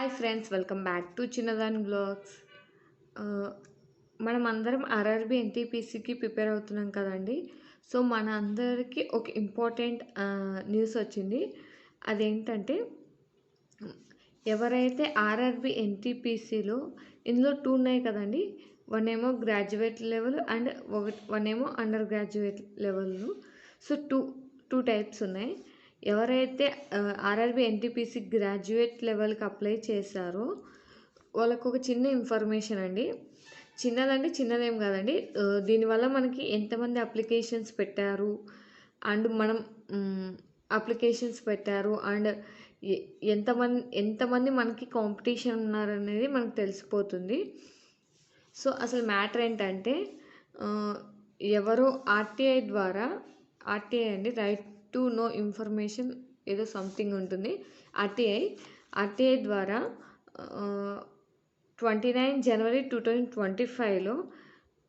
Hi friends, welcome back to చిన్నదాని blogs. మనం అందరం ఆర్ఆర్బి ఎన్టీపీసీకి ప్రిపేర్ అవుతున్నాం కదండి. సో మన అందరికీ ఒక ఇంపార్టెంట్ న్యూస్ వచ్చింది. అదేంటంటే, ఎవరైతే ఆర్ఆర్బి ఎన్టీపీసీలో ఇందులో 2 ఉన్నాయి కదండి. వన్ ఏమో గ్రాడ్యుయేట్ లెవెల్ అండ్ వన్ ఏమో under graduate level. So two types ఉన్నాయి. ఎవరైతే ఆర్ఆర్బి ఎన్టీపీసీ గ్రాడ్యుయేట్ లెవెల్కి అప్లై చేశారో వాళ్ళకు ఒక చిన్న ఇన్ఫర్మేషన్ అండి. చిన్నదేం కాదండి. దీనివల్ల మనకి ఎంతమంది అప్లికేషన్స్ పెట్టారు అండ్ మనం అప్లికేషన్స్ పెట్టారు అండ్ ఎంతమంది మనకి కాంపిటీషన్ ఉన్నారనేది మనకు తెలిసిపోతుంది. సో అసలు మ్యాటర్ ఏంటంటే, ఎవరో ఆర్టీఐ అండి, రైట్ టు నో ఇన్ఫర్మేషన్ ఏదో సంథింగ్ ఉంటుంది. ఆర్టీఐ ద్వారా 29 జనవరి 2025లో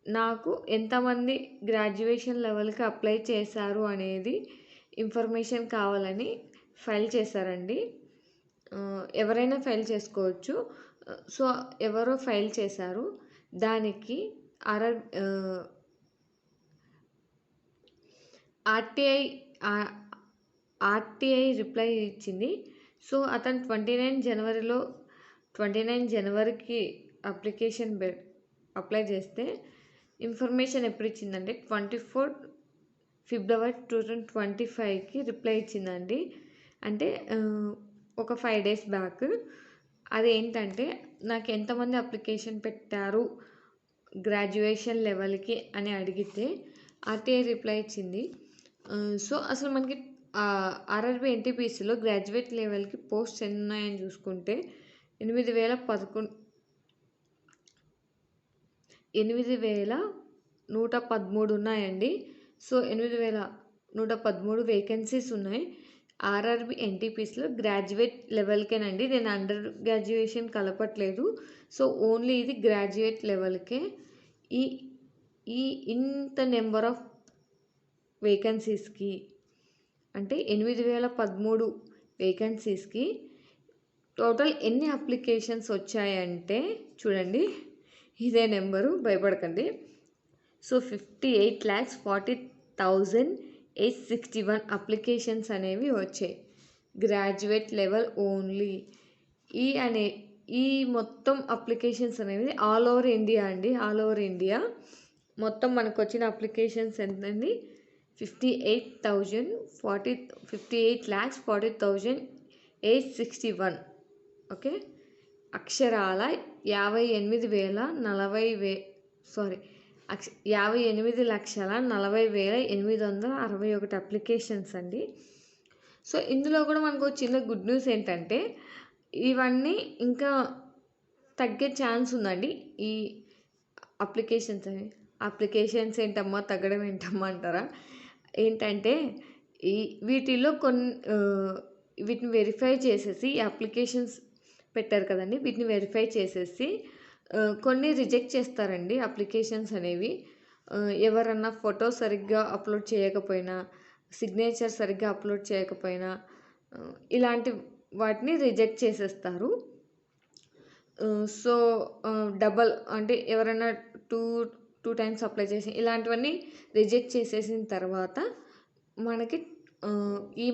నాకు ఎంతమంది గ్రాడ్యుయేషన్ లెవెల్కి అప్లై చేశారు అనేది ఇన్ఫర్మేషన్ కావాలని ఫైల్ చేశారండి. ఎవరైనా ఫైల్ చేసుకోవచ్చు. సో ఎవరో ఫైల్ చేశారు. దానికి ఆర్టీఐ రిప్లై ఇచ్చింది. సో అతను 29 జనవరికి అప్లికేషన్ అప్లై చేస్తే ఇన్ఫర్మేషన్ ఎప్పుడు ఇచ్చిందంటే 24 ఫిబ్రవరి 2025కి రిప్లై ఇచ్చిందండి. అంటే ఒక 5 days బ్యాక్. అదేంటంటే, నాకు ఎంతమంది అప్లికేషన్ పెట్టారు గ్రాడ్యుయేషన్ లెవెల్కి అని అడిగితే ఆర్టీఐ రిప్లై ఇచ్చింది. సో అసలు మనకి ఆర్ఆర్బి ఎన్టీపీసీలో గ్రాడ్యుయేట్ లెవెల్కి పోస్ట్ ఎన్ని ఉన్నాయని చూసుకుంటే 8,113 ఉన్నాయండి. సో 8,113 వేకెన్సీస్ ఉన్నాయి ఆర్ఆర్బి ఎన్టీపీసీలో గ్రాడ్యుయేట్ లెవెల్కేనండి. నేను అండర్ గ్రాడ్యుయేషన్ కలపట్లేదు. సో ఓన్లీ ఇది గ్రాడ్యుయేట్ లెవెల్కే. ఇంత నెంబర్ ఆఫ్ వేకెన్సీస్కి, అంటే 8,013 వేకెన్సీస్కి టోటల్ ఎన్ని అప్లికేషన్స్ వచ్చాయంటే చూడండి, ఇదే నెంబరు, భయపడకండి. సో 58,40,861 అప్లికేషన్స్ అనేవి వచ్చాయి గ్రాడ్యుయేట్ లెవెల్ ఓన్లీ. ఈ మొత్తం అప్లికేషన్స్ అనేవి ఆల్ ఓవర్ ఇండియా అండి. ఆల్ ఓవర్ ఇండియా మొత్తం మనకు వచ్చిన అప్లికేషన్స్ ఎంతండి? 58,40,861. ఓకే, అక్షరాల 58,40,861 అప్లికేషన్స్ అండి. సో ఇందులో కూడా మనకు చిన్న గుడ్ న్యూస్ ఏంటంటే, ఇవన్నీ ఇంకా తగ్గే ఛాన్స్ ఉందండి. ఈ అప్లికేషన్స్ ఏంటమ్మా తగ్గడం ఏంటమ్మా అంటారా? ఏంటంటే, వీటిలో వీటిని వెరిఫై చేసేసి, ఈ అప్లికేషన్స్ పెట్టారు కదండి, వీటిని వెరిఫై చేసేసి కొన్ని రిజెక్ట్ చేస్తారండి అప్లికేషన్స్ అనేవి. ఎవరన్నా ఫోటో సరిగ్గా అప్లోడ్ చేయకపోయినా, సిగ్నేచర్ సరిగ్గా అప్లోడ్ చేయకపోయినా ఇలాంటి వాటిని రిజెక్ట్ చేసేస్తారు. సో డబల్ అంటే ఎవరైనా టూ టైమ్స్ అప్లై చేసి ఇలాంటివన్నీ రిజెక్ట్ చేసేసిన తర్వాత మనకి ఈ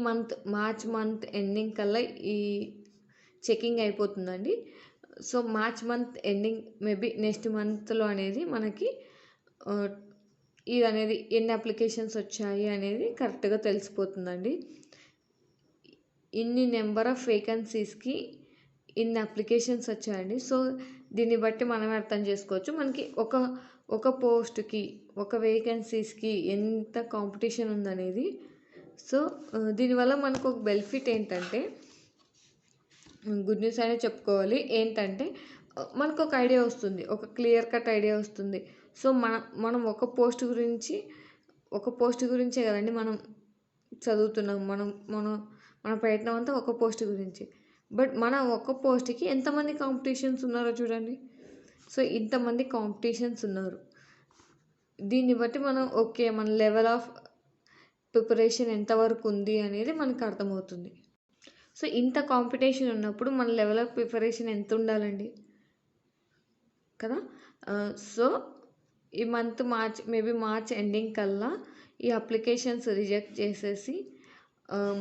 మార్చ్ మంత్ ఎండింగ్ కల్లా ఈ చెకింగ్ అయిపోతుందండి. So March month ending, maybe next మంత్లో అనేది మనకి ఇది అనేది ఎన్ని అప్లికేషన్స్ వచ్చాయి అనేది కరెక్ట్గా తెలిసిపోతుందండి. ఇన్ని నెంబర్ ఆఫ్ వేకెన్సీస్కి ఇన్ని అప్లికేషన్స్ వచ్చాయండి. సో దీన్ని బట్టి మనమే అర్థం చేసుకోవచ్చు మనకి ఒక పోస్ట్కి, ఒక వేకెన్సీస్కి ఎంత కాంపిటీషన్ ఉందనేది. సో దీనివల్ల మనకు ఒక బెనిఫిట్ ఏంటంటే, గుడ్ న్యూస్ అనే చెప్పుకోవాలి. ఏంటంటే, మనకు ఒక ఐడియా వస్తుంది, ఒక క్లియర్ కట్ ఐడియా వస్తుంది. సో మనం ఒక పోస్ట్ గురించే కదండి మనం చదువుతున్నాం. మన ప్రయత్నం అంతా ఒక పోస్ట్ గురించి. బట్ మన ఒక పోస్ట్కి ఎంతమంది కాంపిటీషన్స్ ఉన్నారో చూడండి. సో ఇంతమంది కాంపిటీషన్స్ ఉన్నారు. దీన్ని బట్టి మనం ఓకే, మన లెవెల్ ఆఫ్ ప్రిపరేషన్ ఎంతవరకు ఉంది అనేది మనకు అర్థమవుతుంది. సో ఇంత కాంపిటీషన్ ఉన్నప్పుడు మన లెవెల్ ఆఫ్ ప్రిపరేషన్ ఎంత ఉండాలండి కదా. సో ఈ మంత్ మేబీ మార్చ్ ఎండింగ్ కల్లా ఈ అప్లికేషన్స్ రిజెక్ట్ చేసేసి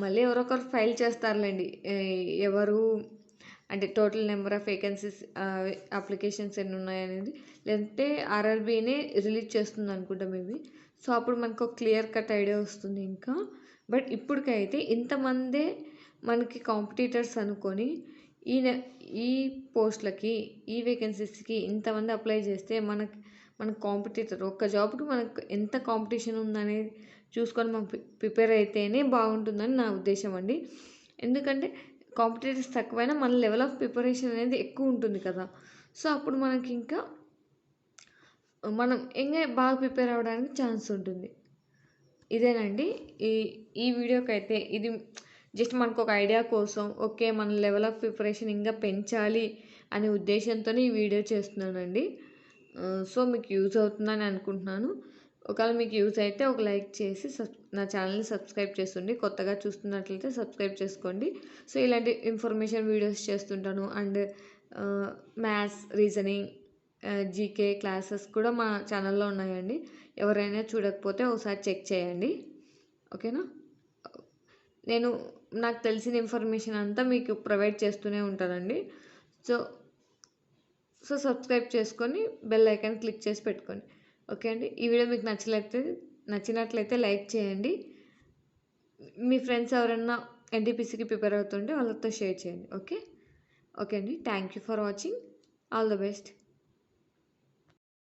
మళ్ళీ ఎవరో ఒకరు ఫైల్ చేస్తారులేండి. ఎవరు అంటే total number of vacancies applications ఎన్ని ఉన్నాయనేది, లేదంటే ఆర్ఆర్బీనే రిలీజ్ చేస్తుంది అనుకుంటా మేబీ. సో అప్పుడు మనకు ఒక క్లియర్ కట్ ఐడియా వస్తుంది ఇంకా. బట్ ఇప్పటికైతే ఇంతమందే మనకి కాంపిటీటర్స్ అనుకొని ఈ పోస్ట్లకి ఈ వేకెన్సీస్కి ఇంతమంది అప్లై చేస్తే మనకు కాంపిటీటర్ ఒక్క జాబ్కి మనకు ఎంత కాంపిటీషన్ ఉందనేది చూసుకొని మనం ప్రిపేర్ అయితేనే బాగుంటుందని నా ఉద్దేశం అండి. ఎందుకంటే కాంపిటీటర్స్ తక్కువైనా మన లెవెల్ ఆఫ్ ప్రిపరేషన్ అనేది ఎక్కువ ఉంటుంది కదా. సో అప్పుడు మనకి ఇంకా మనం ఇంకా బాగా ప్రిపేర్ అవ్వడానికి ఛాన్స్ ఉంటుంది. ఇదేనండి ఈ వీడియోకి అయితే ఇది జస్ట్ మనకు ఒక ఐడియా కోసం, ఓకే మన లెవెల్ ఆఫ్ ప్రిపరేషన్ ఇంకా పెంచాలి అనే ఉద్దేశంతో ఈ వీడియో చేస్తున్నానండి. సో మీకు యూజ్ అవుతుందని అనుకుంటున్నాను. ఒకవేళ మీకు యూజ్ అయితే ఒక లైక్ చేసి నా ఛానల్ని సబ్స్క్రైబ్ చేస్తుండి. కొత్తగా చూస్తున్నట్లయితే సబ్స్క్రైబ్ చేసుకోండి. సో ఇలాంటి ఇన్ఫర్మేషన్ వీడియోస్ చేస్తుంటాను. And maths, reasoning, GK classes కూడా మా ఛానల్లో ఉన్నాయండి. ఎవరైనా చూడకపోతే ఒకసారి చెక్ చేయండి, ఓకేనా. నాకు తెలిసిన ఇన్ఫర్మేషన్ అంతా మీకు ప్రొవైడ్ చేస్తూనే ఉంటానండి. సో సబ్స్క్రైబ్ చేసుకొని బెల్ ఐకాన్ క్లిక్ చేసి పెట్టుకోండి, ఓకే అండి. ఈ వీడియో మీకు నచ్చినట్లయితే లైక్ చేయండి. మీ ఫ్రెండ్స్ ఎవరైనా ఎన్టీపీసీకి ప్రిపేర్ అవుతుంటే వాళ్ళతో షేర్ చేయండి, ఓకే అండి. Thank you for watching. All the best.